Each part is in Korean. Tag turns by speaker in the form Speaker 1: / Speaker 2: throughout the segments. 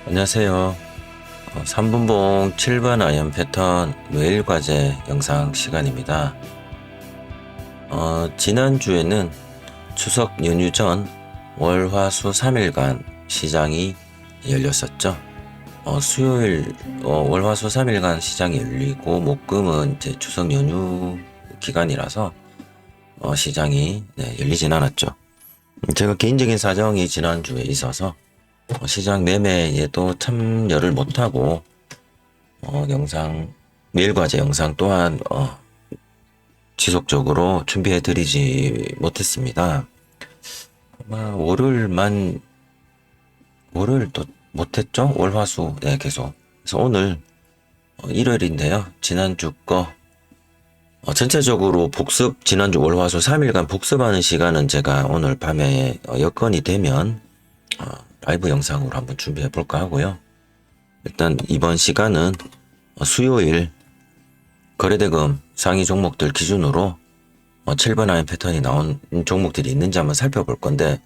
Speaker 1: 안녕하세요. 3분봉 7번 아이언 패턴 매일 과제 영상 시간입니다. 지난주에는 추석 연휴 전 월화수 3일간 시장이 열렸었죠. 수요일 월화수 3일간 시장이 열리고 목금은 이제 추석 연휴 기간이라서 시장이 열리진 않았죠. 제가 개인적인 사정이 지난주에 있어서 시장 매매에도 참여를 못하고 영상 매일 과제 영상 또한 지속적으로 준비해 드리지 못했습니다. 아마 월요일도 못했죠. 월화수 계속. 그래서 오늘 일요일인데요. 지난주 거 전체적으로 복습, 지난주 월화수 3일간 복습하는 시간은 제가 오늘 밤에 여건이 되면 라이브 영상으로 한번 준비해 볼까 하고요. 일단 이번 시간은 수요일 거래대금 상위 종목들 기준으로 7번 아이언 패턴이 나온 종목들이 있는지 한번 살펴볼 건데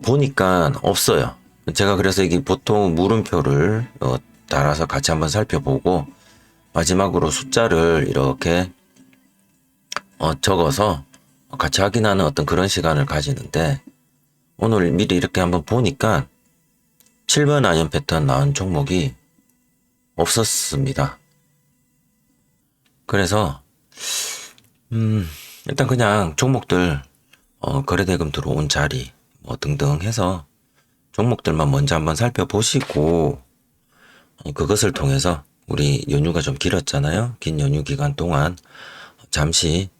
Speaker 1: 보니까 없어요. 제가 그래서 이게 보통 물음표를 달아서 같이 한번 살펴보고 마지막으로 숫자를 이렇게 적어서 같이 확인하는 어떤 그런 시간을 가지는데 오늘 미리 이렇게 한번 보니까 7번 아이언 패턴 나온 종목이 없었습니다. 그래서 일단 그냥 종목들 거래대금 들어온 자리 뭐 등등 해서 종목들만 먼저 한번 살펴보시고 그것을 통해서 우리 연휴가 좀 길었잖아요. 긴 연휴 기간 동안 잠시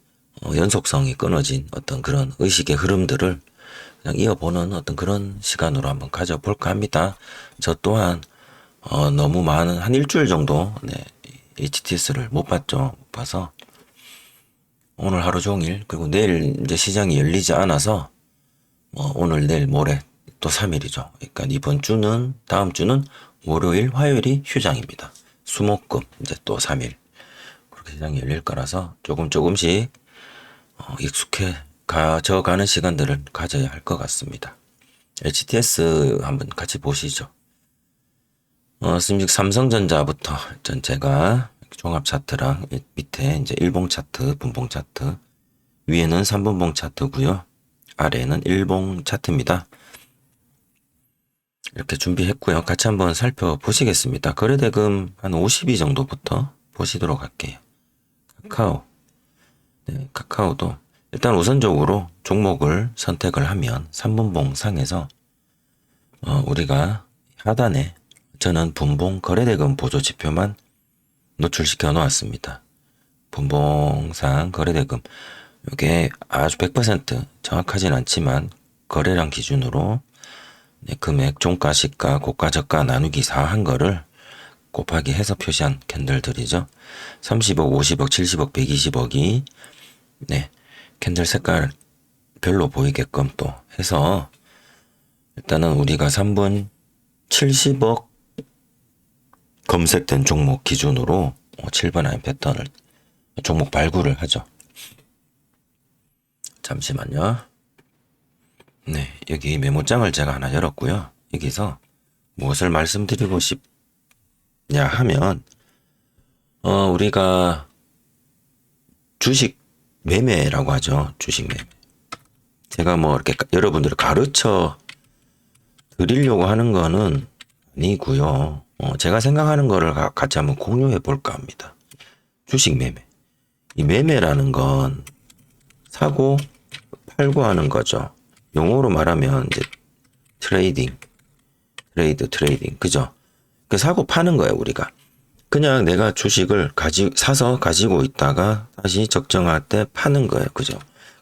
Speaker 1: 연속성이 끊어진 어떤 그런 의식의 흐름들을 그냥 이어보는 어떤 그런 시간으로 한번 가져볼까 합니다. 저 또한 너무 많은 한 일주일 정도 HTS를 못 봤죠. 못 봐서 오늘 하루 종일 그리고 내일 이제 시장이 열리지 않아서 오늘 내일 모레 또 3일이죠. 그러니까 이번 주는 다음 주는 월요일 화요일이 휴장입니다. 수목금 이제 또 3일 그렇게 시장이 열릴 거라서 조금씩 익숙해져가는 시간들을 가져야 할 것 같습니다. HTS 한번 같이 보시죠. 삼성전자부터 제가 종합 차트랑 밑에 이제 일봉 차트, 분봉 차트, 위에는 3분봉 차트고요. 아래는 일봉 차트입니다. 이렇게 준비했고요. 같이 한번 살펴보시겠습니다. 거래대금 한 52 정도부터 보시도록 할게요. 카카오도 일단 우선적으로 종목을 선택을 하면 3분봉 상에서 우리가 하단에 저는 분봉 거래대금 보조 지표만 노출시켜 놓았습니다. 분봉상 거래대금 이게 아주 100% 정확하진 않지만 거래량 기준으로 금액 종가 시가 고가 저가 나누기 4 한 거를 곱하기 해서 표시한 캔들들이죠. 30억, 50억, 70억, 120억이 캔들 색깔 별로 보이게끔 또 해서 일단은 우리가 3분 70억 검색된 종목 기준으로 7번 아이언 패턴을 종목 발굴을 하죠. 잠시만요. 여기 메모장을 제가 하나 열었고요. 여기서 무엇을 말씀드리고 싶냐 하면 우리가 주식 매매라고 하죠. 주식 매매. 제가 뭐 이렇게 여러분들을 가르쳐 드리려고 하는 거는 아니고요. 제가 생각하는 거를 같이 한번 공유해 볼까 합니다. 주식 매매. 이 매매라는 건 사고 팔고 하는 거죠. 용어로 말하면 이제 트레이딩, 그죠? 그 사고 파는 거예요, 우리가. 그냥 내가 주식을 사서 가지고 있다가 다시 적정할 때 파는 거예요. 그죠?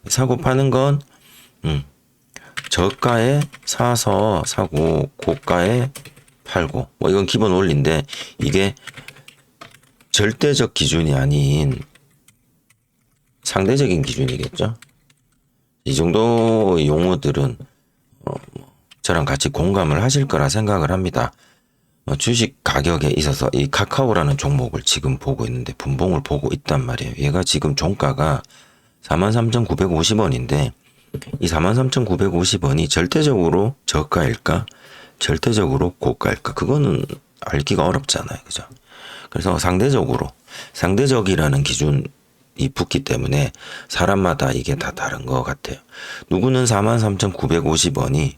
Speaker 1: 사고 파는 건, 저가에 사서 사고, 고가에 팔고. 뭐 이건 기본 원리인데, 이게 절대적 기준이 아닌 상대적인 기준이겠죠? 이 정도 용어들은, 저랑 같이 공감을 하실 거라 생각을 합니다. 주식 가격에 있어서 이 카카오라는 종목을 지금 보고 있는데 분봉을 보고 있단 말이에요. 얘가 지금 종가가 43,950원인데 이 43,950원이 절대적으로 저가일까? 절대적으로 고가일까? 그거는 알기가 어렵잖아요. 그죠? 그래서 상대적이라는 기준이 붙기 때문에 사람마다 이게 다 다른 것 같아요. 누구는 43,950원이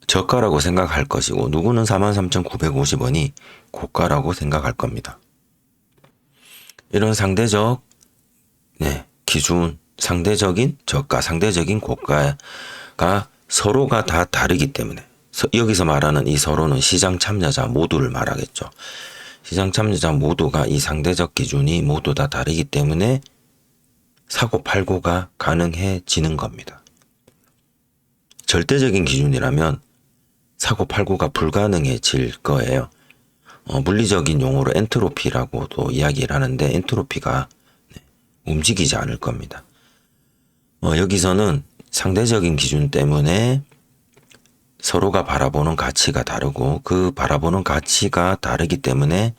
Speaker 1: 저가라고 생각할 것이고, 누구는 43,950원이 고가라고 생각할 겁니다. 이런 상대적, 기준, 상대적인 저가, 상대적인 고가가 서로가 다 다르기 때문에, 여기서 말하는 이 서로는 시장 참여자 모두를 말하겠죠. 시장 참여자 모두가 이 상대적 기준이 모두 다 다르기 때문에 사고 팔고가 가능해지는 겁니다. 절대적인 기준이라면 사고 팔고가 불가능해질 거예요. 물리적인 용어로 엔트로피라고도 이야기를 하는데, 엔트로피가 움직이지 않을 겁니다. 여기서는 상대적인 기준 때문에 서로가 바라보는 가치가 다르고, 그 바라보는 가치가 다르기 때문에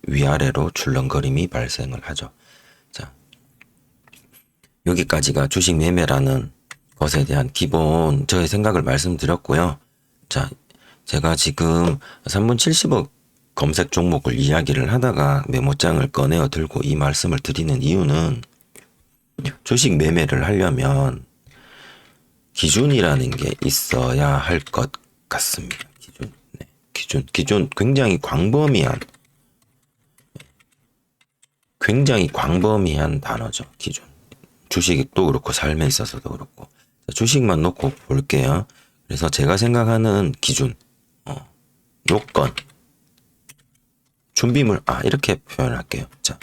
Speaker 1: 위아래로 출렁거림이 발생을 하죠. 자, 여기까지가 주식 매매라는 것에 대한 기본 저의 생각을 말씀드렸고요. 자, 제가 지금 3분 70억 검색 종목을 이야기를 하다가 메모장을 꺼내어 들고 이 말씀을 드리는 이유는, 주식 매매를 하려면 기준이라는 게 있어야 할 것 같습니다. 기준 굉장히 광범위한 단어죠. 기준. 주식도 그렇고 삶에 있어서도 그렇고. 주식만 놓고 볼게요. 그래서 제가 생각하는 기준, 요건, 준비물, 이렇게 표현할게요. 자,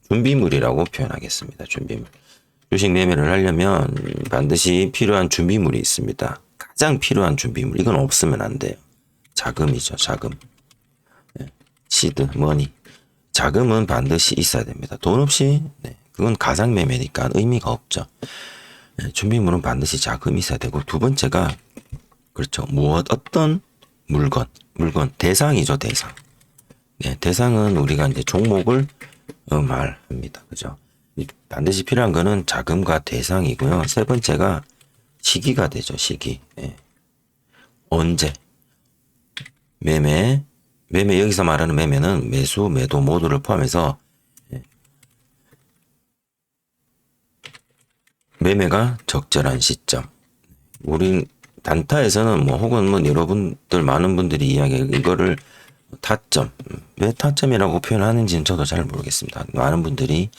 Speaker 1: 준비물이라고 표현하겠습니다. 준비물. 주식 매매를 하려면 반드시 필요한 준비물이 있습니다. 가장 필요한 준비물. 이건 없으면 안 돼요. 자금이죠, 자금. 시드, 머니. 자금은 반드시 있어야 됩니다. 돈 없이, 그건 가상 매매니까 의미가 없죠. 준비물은 반드시 자금이 있어야 되고, 두 번째가, 그렇죠. 어떤 물건, 대상이죠, 대상. 대상은 우리가 이제 종목을 말합니다. 그죠? 반드시 필요한 거는 자금과 대상이고요. 세 번째가 시기가 되죠. 시기. 언제? 매매 여기서 말하는 매매는 매수, 매도 모두를 포함해서 매매가 적절한 시점. 우리 단타에서는 혹은 여러분들 많은 분들이 이거를 타점. 왜 타점이라고 표현하는지는 저도 잘 모르겠습니다. 많은 분들이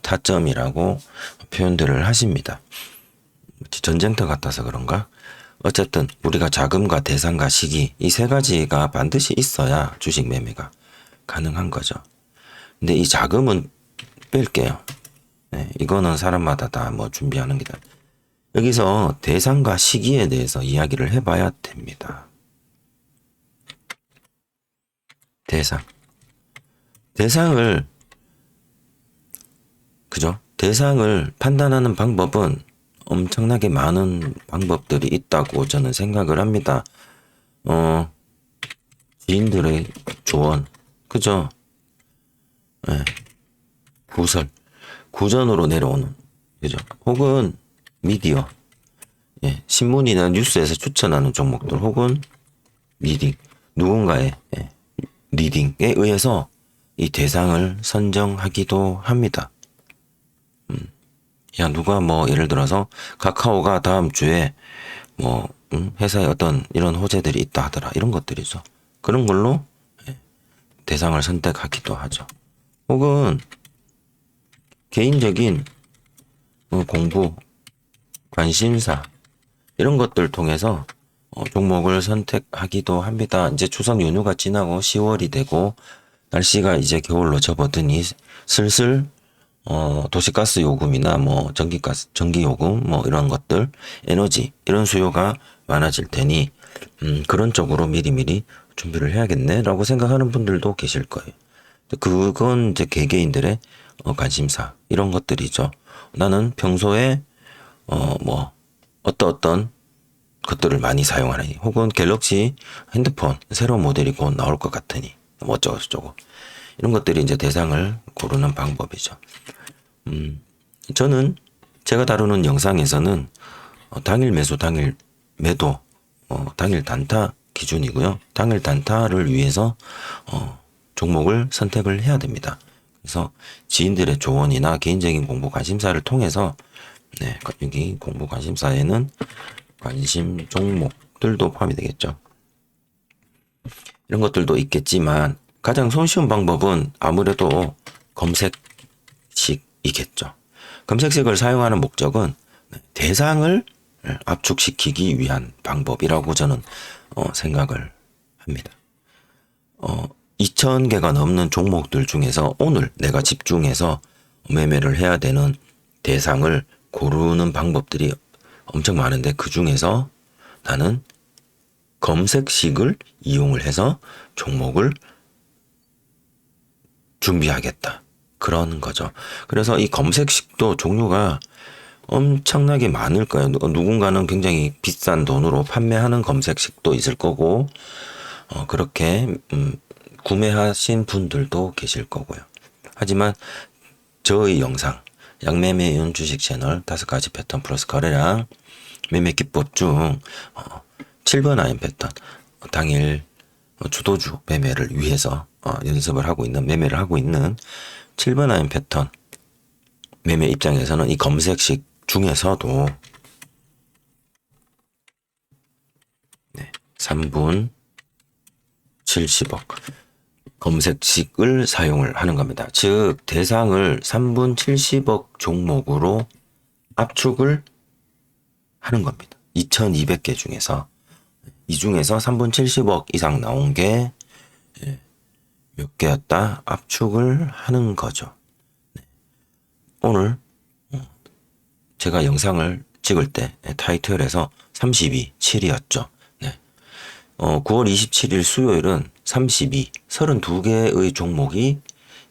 Speaker 1: 타점이라고 표현들을 하십니다. 전쟁터 같아서 그런가? 어쨌든 우리가 자금과 대상과 시기, 이 세 가지가 반드시 있어야 주식 매매가 가능한 거죠. 근데 이 자금은 뺄게요. 이거는 사람마다 다 준비하는 게다. 여기서 대상과 시기에 대해서 이야기를 해봐야 됩니다. 대상을 그죠? 대상을 판단하는 방법은 엄청나게 많은 방법들이 있다고 저는 생각을 합니다. 지인들의 조언, 그죠? 구전으로 내려오는, 그죠? 혹은 미디어, 신문이나 뉴스에서 추천하는 종목들, 혹은 누군가의 리딩에 의해서 이 대상을 선정하기도 합니다. 누가 예를 들어서 카카오가 다음 주에 회사에 어떤 이런 호재들이 있다 하더라. 이런 것들이죠. 그런 걸로 대상을 선택하기도 하죠. 혹은 개인적인 공부, 관심사 이런 것들 통해서 종목을 선택하기도 합니다. 이제 추석 연휴가 지나고 10월이 되고 날씨가 이제 겨울로 접어드니 슬슬 도시가스 요금이나 전기 요금 이런 것들, 에너지 이런 수요가 많아질 테니 그런 쪽으로 미리미리 준비를 해야겠네라고 생각하는 분들도 계실 거예요. 그건 이제 개개인들의 관심사 이런 것들이죠. 나는 평소에 어떤 것들을 많이 사용하니, 혹은 갤럭시 핸드폰 새로운 모델이 곧 나올 것 같으니 어쩌고 이런 것들이 이제 대상을 고르는 방법이죠. 저는 제가 다루는 영상에서는 당일 매수, 당일 매도 당일 단타 기준이고요. 당일 단타를 위해서 종목을 선택을 해야 됩니다. 그래서 지인들의 조언이나 개인적인 공부 관심사를 통해서 네, 여기 공부 관심사에는 관심 종목들도 포함이 되겠죠. 이런 것들도 있겠지만 가장 손쉬운 방법은 아무래도 검색식이겠죠. 검색식을 사용하는 목적은 대상을 압축시키기 위한 방법이라고 저는 생각을 합니다. 2,000개가 넘는 종목들 중에서 오늘 내가 집중해서 매매를 해야 되는 대상을 고르는 방법들이 엄청 많은데 그 중에서 나는 검색식을 이용을 해서 종목을 준비하겠다. 그런 거죠. 그래서 이 검색식도 종류가 엄청나게 많을 거예요. 누군가는 굉장히 비싼 돈으로 판매하는 검색식도 있을 거고, 그렇게, 구매하신 분들도 계실 거고요. 하지만 저의 영상, 양매매운 주식 채널 5가지 패턴 플러스 거래량 매매 기법 중 7번 아임 패턴 당일 주도주 매매를 위해서 연습을 하고 있는 매매를 하고 있는 7번 아임 패턴 매매 입장에서는 이 검색식 중에서도 3분 70억 검색식을 사용을 하는 겁니다. 즉 대상을 3분 70억 종목으로 압축을 하는 겁니다. 2200개 중에서 이 중에서 3분 70억 이상 나온 게 몇 개였다 압축을 하는 거죠. 오늘 제가 영상을 찍을 때 타이틀에서 32, 7이었죠. 네. 9월 27일 수요일은 32개의 종목이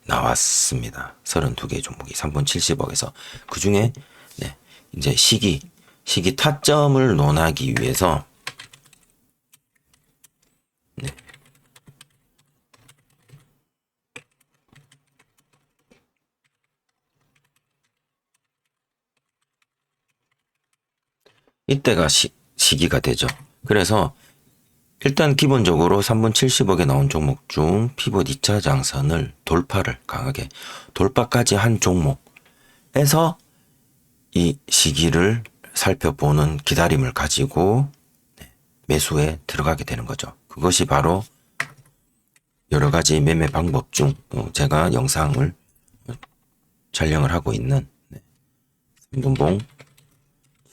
Speaker 1: 나왔습니다. 32개의 종목이 3분 70억에서 그 중에 네, 이제 시기 타점을 논하기 위해서 네. 이때가 시기가 되죠. 그래서 일단 기본적으로 3분 70억에 나온 종목 중 피봇 2차 장선을 돌파를 강하게 돌파까지 한 종목에서 이 시기를 살펴보는 기다림을 가지고 매수에 들어가게 되는 거죠. 그것이 바로 여러 가지 매매 방법 중 제가 영상을 촬영을 하고 있는 3분봉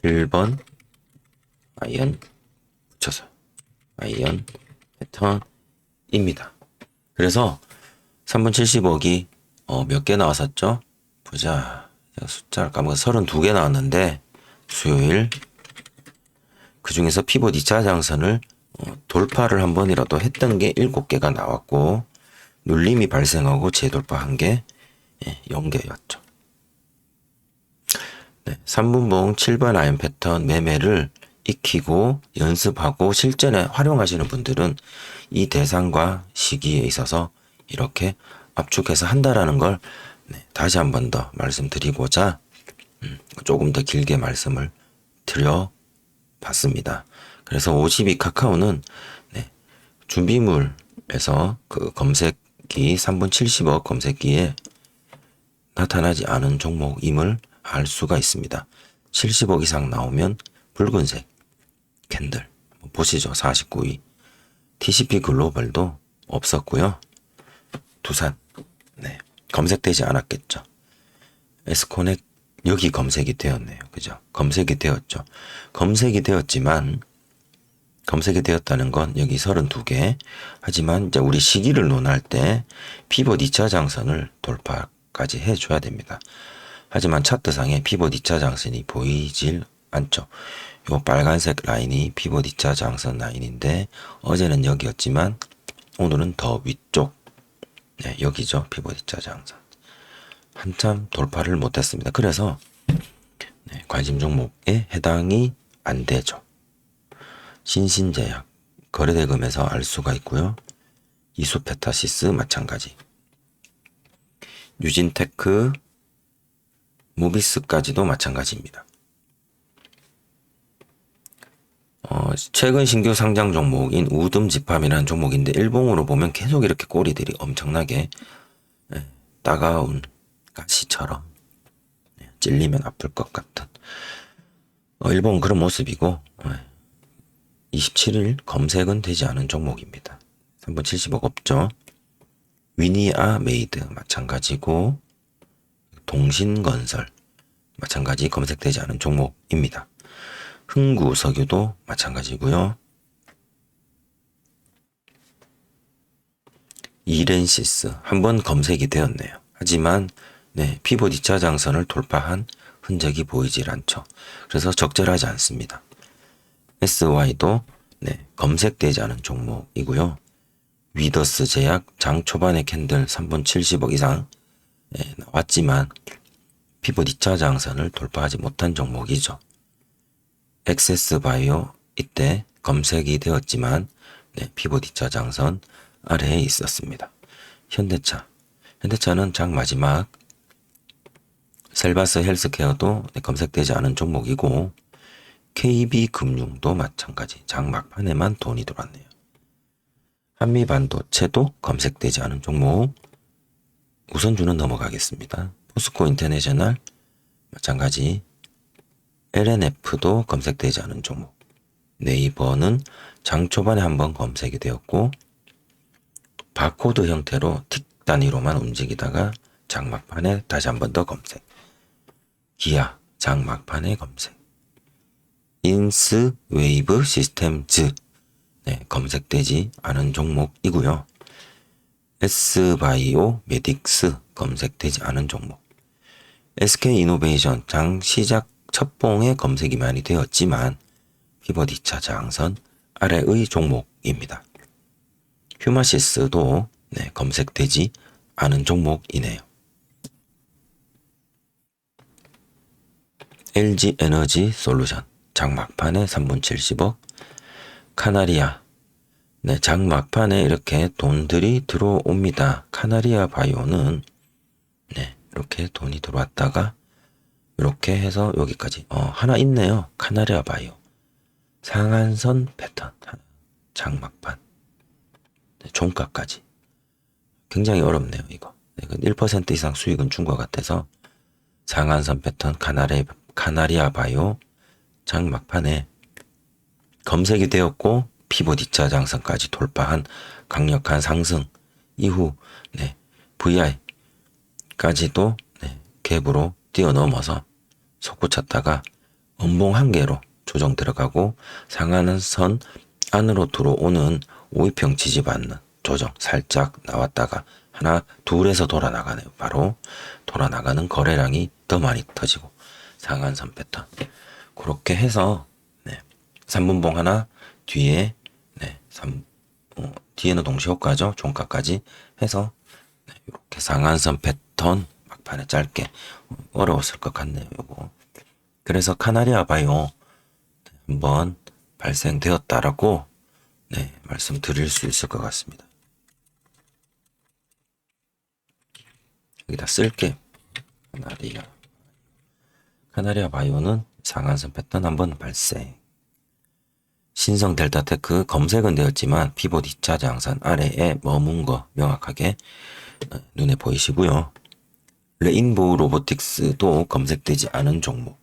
Speaker 1: 1번 아이언 붙여서 아이언 패턴입니다. 그래서 3분 70억이 몇 개 나왔었죠? 보자. 숫자를 까먹어서 32개 나왔는데 수요일 그 중에서 피봇 2차 장선을 돌파를 한 번이라도 했던 게 7개가 나왔고 눌림이 발생하고 재돌파한 게 0개였죠. 네, 3분봉 7번 아이언 패턴 매매를 익히고 연습하고 실전에 활용하시는 분들은 이 대상과 시기에 있어서 이렇게 압축해서 한다라는 걸 다시 한 번 더 말씀드리고자 조금 더 길게 말씀을 드려봤습니다. 그래서 52 카카오는 준비물에서 그 검색기 3분 70억 검색기에 나타나지 않은 종목임을 알 수가 있습니다. 70억 이상 나오면 붉은색 캔들 보시죠. 49위 TCP 글로벌도 없었고요. 두산 검색되지 않았겠죠. 에스코넥 여기 검색이 되었네요. 그죠? 검색이 되었죠. 검색이 되었지만 검색이 되었다는 건 여기 32개. 하지만 이제 우리 시기를 논할 때 피봇 2차 장선을 돌파까지 해줘야 됩니다. 하지만 차트상에 피봇 2차 장선이 보이질 않죠. 요 빨간색 라인이 피봇 2차 장선 라인인데 어제는 여기였지만 오늘은 더 위쪽 여기죠. 피봇 2차 장선. 한참 돌파를 못했습니다. 그래서 관심 종목에 해당이 안 되죠. 신신제약 거래대금에서 알 수가 있고요. 이수페타시스 마찬가지. 유진테크 무비스까지도 마찬가지입니다. 최근 신규 상장 종목인 우듬 지팜이라는 종목인데 일봉으로 보면 계속 이렇게 꼬리들이 엄청나게 따가운 가시처럼 찔리면 아플 것 같은 일본 그런 모습이고 27일 검색은 되지 않은 종목입니다. 3번 70억 없죠. 위니아 메이드 마찬가지고 동신건설 마찬가지 검색되지 않은 종목입니다. 흥구석유도 마찬가지고요. 이렌시스 한번 검색이 되었네요. 하지만 피봇 2차 장선을 돌파한 흔적이 보이질 않죠. 그래서 적절하지 않습니다. SY도 검색되지 않은 종목이고요. 위더스 제약 장 초반에 캔들 3분 70억 이상 나왔지만 피봇 2차 장선을 돌파하지 못한 종목이죠. 엑세스 바이오 이때 검색이 되었지만 피봇 2차 장선 아래에 있었습니다. 현대차는 장 마지막 셀바스 헬스케어도 검색되지 않은 종목이고 KB금융도 마찬가지 장 막판에만 돈이 들어왔네요. 한미반도체도 검색되지 않은 종목 우선주는 넘어가겠습니다. 포스코 인터내셔널 마찬가지 LNF도 검색되지 않은 종목 네이버는 장 초반에 한번 검색이 되었고 바코드 형태로 틱 단위로만 움직이다가 장 막판에 다시 한번 더 검색 기아 장 막판에 검색 인스 웨이브 시스템즈 검색되지 않은 종목이고요. S바이오 메딕스 검색되지 않은 종목 SK이노베이션 장 시작 첫 봉에 검색이 많이 되었지만 피벗 2차 장선 아래의 종목입니다. 휴마시스도 검색되지 않은 종목이네요. LG에너지 솔루션 장 막판에 3분 70억 카나리아 장 막판에 이렇게 돈들이 들어옵니다. 카나리아 바이오는 이렇게 돈이 들어왔다가 이렇게 해서 여기까지 하나 있네요. 카나리아 바이오 상한선 패턴 장 막판 종가까지 굉장히 어렵네요. 이거 1% 이상 수익은 준 것 같아서 상한선 패턴 카나리아 바이오 장 막판에 검색이 되었고 피봇 2차 장선까지 돌파한 강력한 상승 이후 VI까지도 갭으로 뛰어넘어서 솟구쳤다가 음봉 한 개로 조정 들어가고 상한선 안으로 들어오는 5위평 지지받는 조정 살짝 나왔다가 하나 둘에서 돌아 나가네요. 바로 돌아 나가는 거래량이 더 많이 터지고 상한선 패턴 그렇게 해서 3분봉 하나 뒤에 뒤에는 동시 효과죠. 종가까지 해서 이렇게 상한선 패턴 막판에 짧게 어려웠을 것 같네요. 요거 그래서 카나리아 바이오 한번 발생되었다라고 말씀드릴 수 있을 것 같습니다. 여기다 쓸게. 카나리아 바이오는 상한선 패턴 한번 발생. 신성 델타테크 검색은 되었지만 피봇 2차 장선 아래에 머문 거 명확하게 눈에 보이시고요. 레인보우 로보틱스도 검색되지 않은 종목.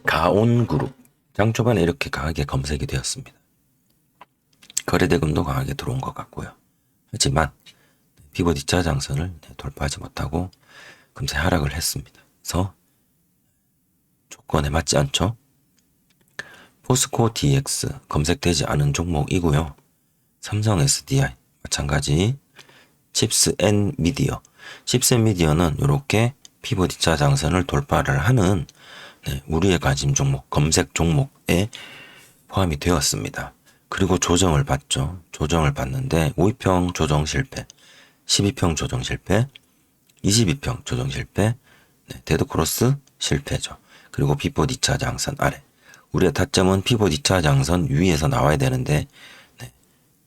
Speaker 1: 가온그룹 장 초반에 이렇게 강하게 검색이 되었습니다. 거래대금도 강하게 들어온 것 같고요. 하지만 피봇 2차 장선을 돌파하지 못하고 금세 하락을 했습니다. 그래서 조건에 맞지 않죠. 포스코 DX 검색되지 않은 종목이고요. 삼성 SDI 마찬가지 칩스 앤 미디어 칩스 앤 미디어는 이렇게 피봇 2차 장선을 돌파를 하는 우리의 관심 종목 검색 종목에 포함이 되었습니다. 그리고 조정을 받죠. 조정을 받는데 5위평 조정 실패 12평 조정 실패 22평 조정 실패 데드크로스 실패죠. 그리고 피봇 2차 장선 아래 우리의 타점은 피봇 2차 장선 위에서 나와야 되는데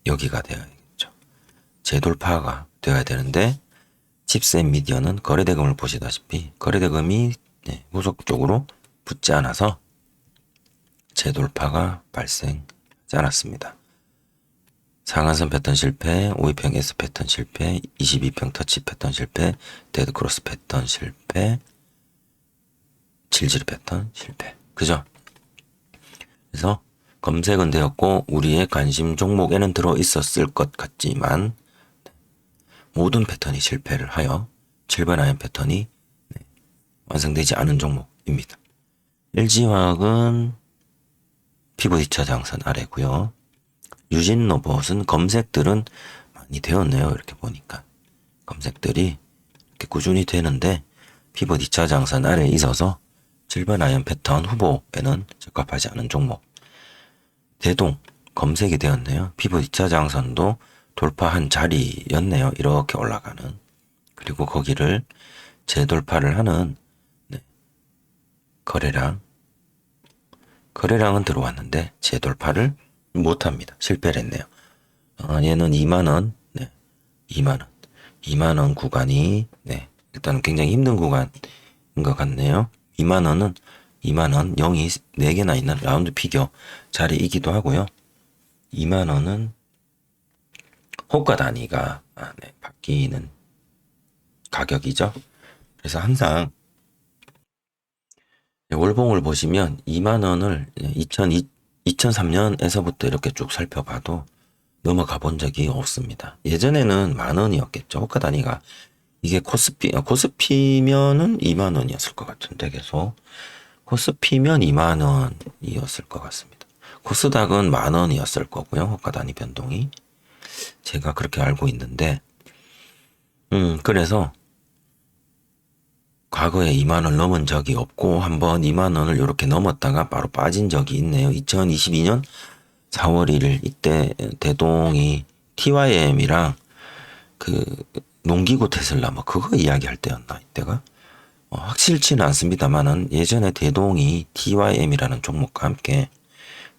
Speaker 1: 여기가 되어야겠죠. 재돌파가 되어야 되는데 칩스 앤 미디어는 거래대금을 보시다시피 거래대금이 후속적으로 붙지 않아서 재돌파가 발생하지 않았습니다. 상한선 패턴 실패, 5위평 S 패턴 실패, 22평 터치 패턴 실패, 데드크로스 패턴 실패, 질질 패턴 실패. 그죠? 그래서 검색은 되었고 우리의 관심 종목에는 들어 있었을 것 같지만 모든 패턴이 실패를 하여 7번 아이언 패턴이 완성되지 않은 종목입니다. LG화학은 피부 2차 장선 아래고요. 유진로봇은 검색들은 많이 되었네요. 이렇게 보니까 검색들이 이렇게 꾸준히 되는데 피벗 2차 장선 아래에 있어서 7번 아이언 패턴 후보에는 적합하지 않은 종목. 대동 검색이 되었네요. 피벗 2차 장선도 돌파한 자리였네요. 이렇게 올라가는. 그리고 거기를 재돌파를 하는 거래량은 들어왔는데 재돌파를 못합니다. 실패를 했네요. 얘는 2만원, 2만원. 2만원 구간이, 일단 굉장히 힘든 구간인 것 같네요. 2만원, 0이 4개나 있는 라운드 피겨 자리이기도 하고요. 2만원은 호가 단위가, 바뀌는 가격이죠. 그래서 항상 월봉을 보시면 2만원을 2003년에서부터 이렇게 쭉 살펴봐도 넘어가 본 적이 없습니다. 예전에는 10,000원이었겠죠. 호가 단위가. 이게 코스피면은 2만원이었을 것 같은데 계속. 코스피면 2만원이었을 것 같습니다. 코스닥은 10,000원이었을 거고요. 호가 단위 변동이. 제가 그렇게 알고 있는데, 그래서 과거에 2만원 넘은 적이 없고 한번 2만원을 이렇게 넘었다가 바로 빠진 적이 있네요. 2022년 4월 1일 이때 대동이 TYM이랑 그 농기구 테슬라 뭐 그거 이야기할 때였나 이때가 확실치는 않습니다만은 예전에 대동이 TYM이라는 종목과 함께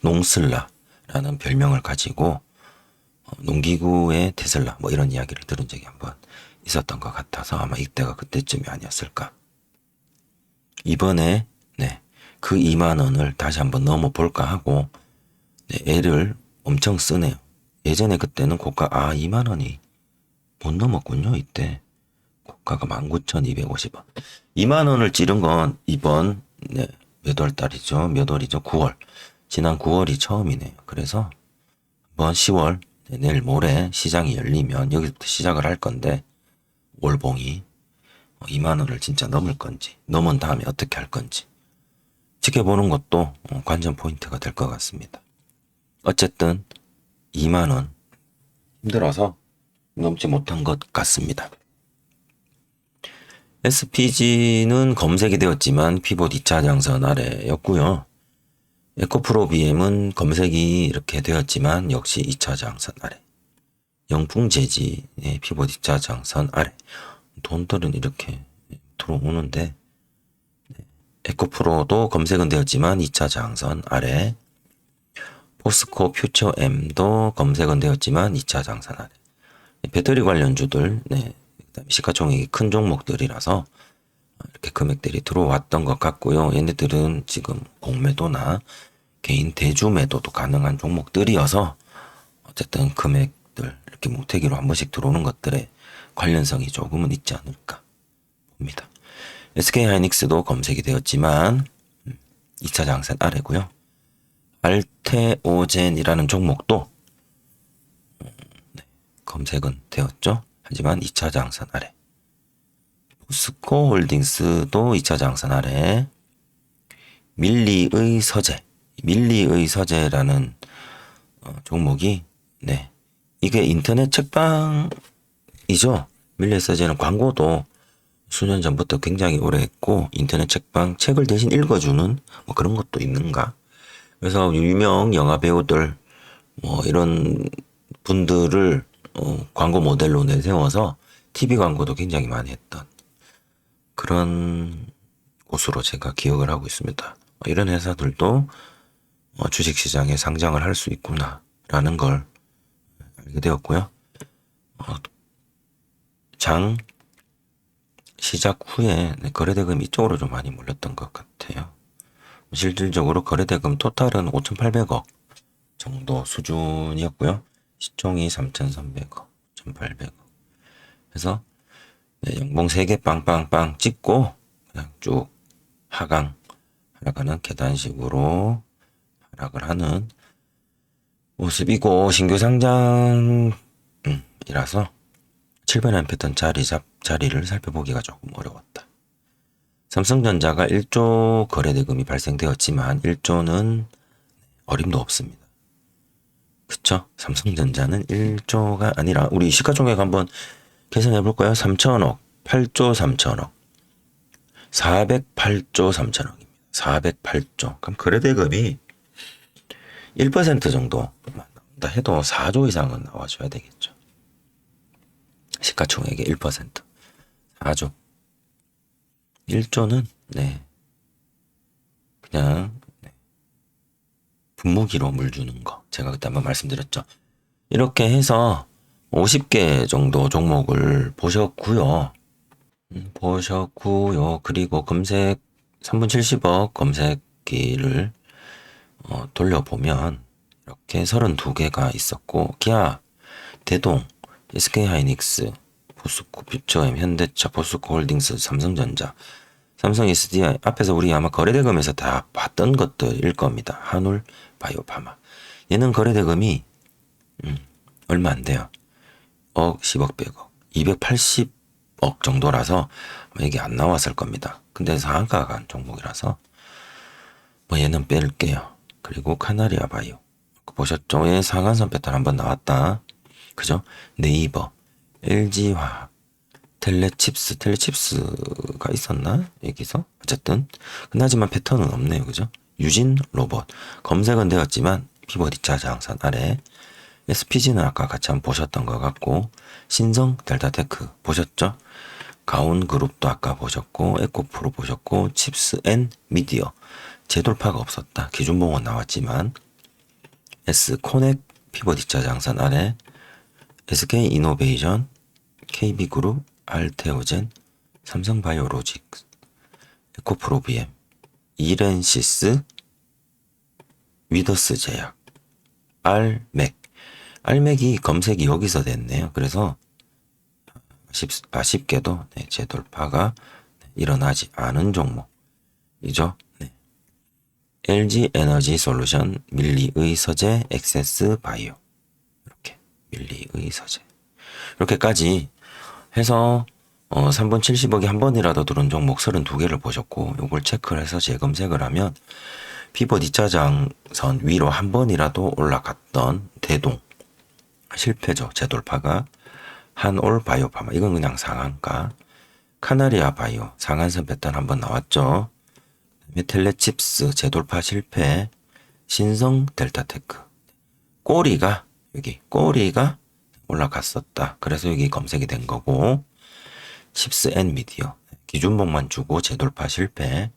Speaker 1: 농슬라라는 별명을 가지고 농기구의 테슬라 뭐 이런 이야기를 들은 적이 한번 있었던 것 같아서 아마 이때가 그때쯤이 아니었을까. 이번에 그 2만원을 다시 한번 넘어볼까 하고 애를 엄청 쓰네요. 예전에 그때는 고가 2만원이 못 넘었군요. 이때 고가가 19,250원. 2만원을 찌른 건 이번 몇 월 달이죠? 몇 월이죠? 9월. 지난 9월이 처음이네요. 그래서 이번 10월 내일 모레 시장이 열리면 여기서부터 시작을 할 건데 월봉이 2만원을 진짜 넘을 건지 넘은 다음에 어떻게 할 건지 지켜보는 것도 관전 포인트가 될 것 같습니다. 어쨌든 2만원 힘들어서 넘지 못한 것 같습니다. SPG는 검색이 되었지만 피벗 2차 장선 아래였고요. 에코프로 BM은 검색이 이렇게 되었지만 역시 2차 장선 아래. 영풍재지의 피벗 2차 장선 아래. 돈들은 이렇게 들어오는데 에코프로도 검색은 되었지만 2차 장선 아래. 포스코 퓨처M도 검색은 되었지만 2차 장선 아래. 배터리 관련주들, 그다음에 시가총액이 큰 종목들이라서 이렇게 금액들이 들어왔던 것 같고요. 얘네들은 지금 공매도나 개인 대주 매도도 가능한 종목들이어서 어쨌든 금액들 이렇게 뭉태기로 한 번씩 들어오는 것들에 관련성이 조금은 있지 않을까 봅니다. SK하이닉스도 검색이 되었지만 2차 장선 아래고요. 알테오젠이라는 종목도 검색은 되었죠. 하지만 2차 장선 아래. 포스코 홀딩스도 2차 장선 아래. 밀리의 서재라는 종목이 이게 인터넷 책방이죠. 밀리의 서재는 광고도 수년 전부터 굉장히 오래 했고 인터넷 책방 책을 대신 읽어주는 뭐 그런 것도 있는가. 그래서 유명 영화 배우들 뭐 이런 분들을 광고 모델로 내세워서 TV 광고도 굉장히 많이 했던 그런 곳으로 제가 기억을 하고 있습니다. 이런 회사들도 주식시장에 상장을 할 수 있구나라는 걸 알게 되었고요. 장 시작 후에 거래대금이 이쪽으로 좀 많이 몰렸던 것 같아요. 실질적으로 거래대금 토탈은 5,800억 정도 수준이었고요. 시총이 3,300억, 1,800억. 그래서 네, 연봉 3개 빵빵빵 찍고 그냥 쭉 하락하는 계단식으로 하락을 하는 모습이고, 신규 상장이라서 7번의 패턴 자리를 살펴보기가 조금 어려웠다. 삼성전자가 1조 거래대금이 발생되었지만 1조는 어림도 없습니다. 그쵸? 삼성전자는 1조가 아니라 우리 시가총액 한번 계산해 볼까요? 3천억, 8조 3천억, 408조 3천억입니다. 408조. 그럼 거래대금이 1% 정도 나온다 해도 4조 이상은 나와줘야 되겠죠. 시가총액의 1%. 4조. 1조는 그냥 분무기로 물 주는 거. 제가 그때 한번 말씀드렸죠. 이렇게 해서 50개 정도 종목을 보셨고요. 그리고 검색 3분 70억 검색기를 돌려보면 이렇게 32개가 있었고, 기아, 대동, SK하이닉스, 포스코, 퓨처엠, 현대차, 포스코 홀딩스, 삼성전자, 삼성 SDI, 앞에서 우리 아마 거래대금에서 다 봤던 것들일 겁니다. 한울, 바이오파마. 얘는 거래대금이 얼마 안 돼요. 10억, 100억, 280억 정도라서 이게 안 나왔을 겁니다. 근데 상한가가 간 종목이라서 얘는 뺄게요. 그리고 카나리아 바이오 보셨죠? 얘 상한선 패턴 한번 나왔다. 그죠? 네이버, LG화학, 텔레칩스가 있었나? 여기서? 어쨌든 그나지만 패턴은 없네요. 그죠? 유진 로봇 검색은 되었지만 피벗 2차 저항선 아래. SPG는 아까 같이 한번 보셨던 것 같고, 신성 델타테크 보셨죠? 가온 그룹도 아까 보셨고, 에코프로 보셨고, 칩스 앤 미디어 재돌파가 없었다. 기준봉은 나왔지만 S코넥 피벗 2차 저항선 아래. SK 이노베이션, KB그룹, 알테오젠, 삼성바이오로직스, 에코프로비엠, 이렌시스, 위더스 제약, 알맥이 검색이 여기서 됐네요. 그래서 아쉽게도 재돌파가 일어나지 않은 종목이죠. LG 에너지 솔루션, 밀리의 서재, 액세스 바이오. 이렇게 밀리의 서재. 이렇게까지 해서 3분 70억이 한 번이라도 들어온 종목 32개를 보셨고, 요걸 체크를 해서 재검색을 하면 피벗 2차 저항선 위로 한 번이라도 올라갔던 대동 실패죠. 재돌파가. 한올 바이오파마 이건 그냥 상한가. 카나리아 바이오 상한선 패턴 한번 나왔죠. 텔레칩스 재돌파 실패. 신성 델타테크 꼬리가 올라갔었다. 그래서 여기 검색이 된 거고, 칩스 앤 미디어 기준봉만 주고 재돌파 실패.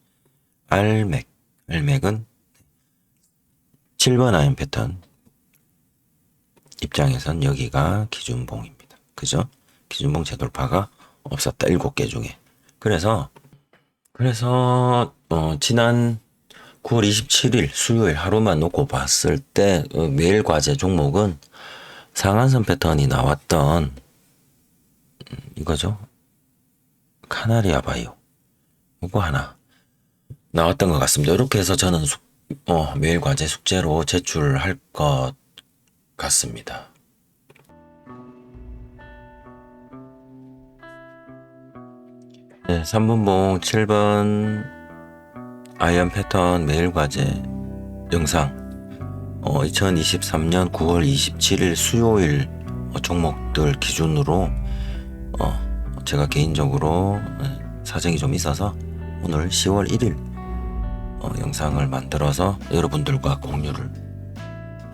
Speaker 1: 알맥은 7번 아이언 패턴 입장에선 여기가 기준봉입니다. 그죠? 기준봉 재돌파가 없었다. 7개 중에. 그래서 지난 9월 27일 수요일 하루만 놓고 봤을 때 매일 과제 종목은 상한선 패턴이 나왔던 이거죠. 카나리아 바이오 이거 하나 나왔던 것 같습니다. 이렇게 해서 저는 매일 과제 숙제로 제출할 것 같습니다. 네, 3분봉 7번 아이언 패턴 매일 과제 영상 2023년 9월 27일 수요일 종목들 기준으로 제가 개인적으로 사정이 좀 있어서 오늘 10월 1일 영상을 만들어서 여러분들과 공유를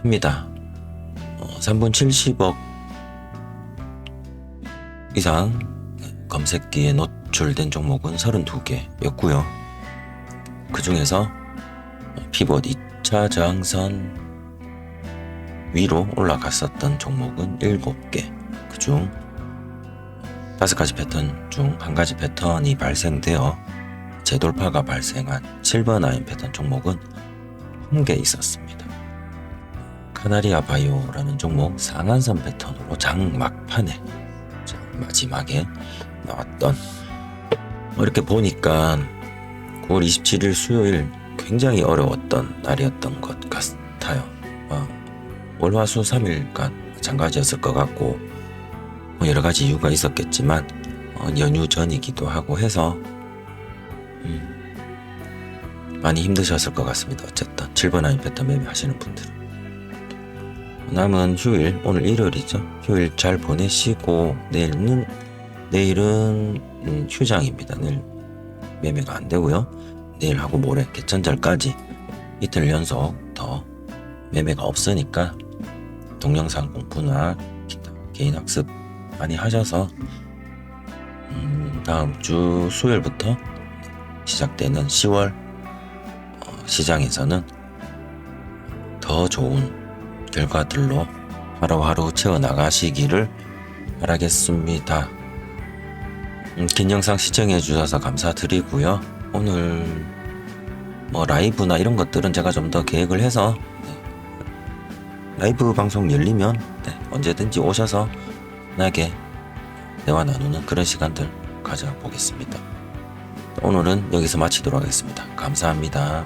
Speaker 1: 합니다. 3분 70억 이상 검색기에 노출된 종목은 32개였고요. 그 중에서 피벗 2차 저항선 위로 올라갔었던 종목은 7개. 그중 5가지 패턴 중 1가지 패턴이 발생되어 재돌파가 발생한 7번 아이언 패턴 종목은 한 개 있었습니다. 카나리아 바이오라는 종목 상한선 패턴으로 장 막판에 마지막에 나왔던, 이렇게 보니까 9월 27일 수요일 굉장히 어려웠던 날이었던 것 같아요. 월화수 3일간 마찬가지였을 것 같고, 여러 가지 이유가 있었겠지만 연휴 전이기도 하고 해서 많이 힘드셨을 것 같습니다. 어쨌든 7번 아이언 패턴 매매하시는 분들은 남은 휴일, 오늘 일요일이죠. 휴일 잘 보내시고 내일은 휴장입니다. 내일 매매가 안 되고요. 내일하고 모레 개천절까지 이틀 연속 더 매매가 없으니까 동영상 공부나 기타 개인 학습 많이 하셔서 다음 주 수요일부터 시작되는 10월 시장에서는 더 좋은 결과들로 하루하루 채워나가시기를 바라겠습니다. 긴 영상 시청해 주셔서 감사드리고요. 오늘 라이브나 이런 것들은 제가 좀 더 계획을 해서 라이브 방송 열리면 언제든지 오셔서 편하게 대화 나누는 그런 시간들 가져보겠습니다. 오늘은 여기서 마치도록 하겠습니다. 감사합니다.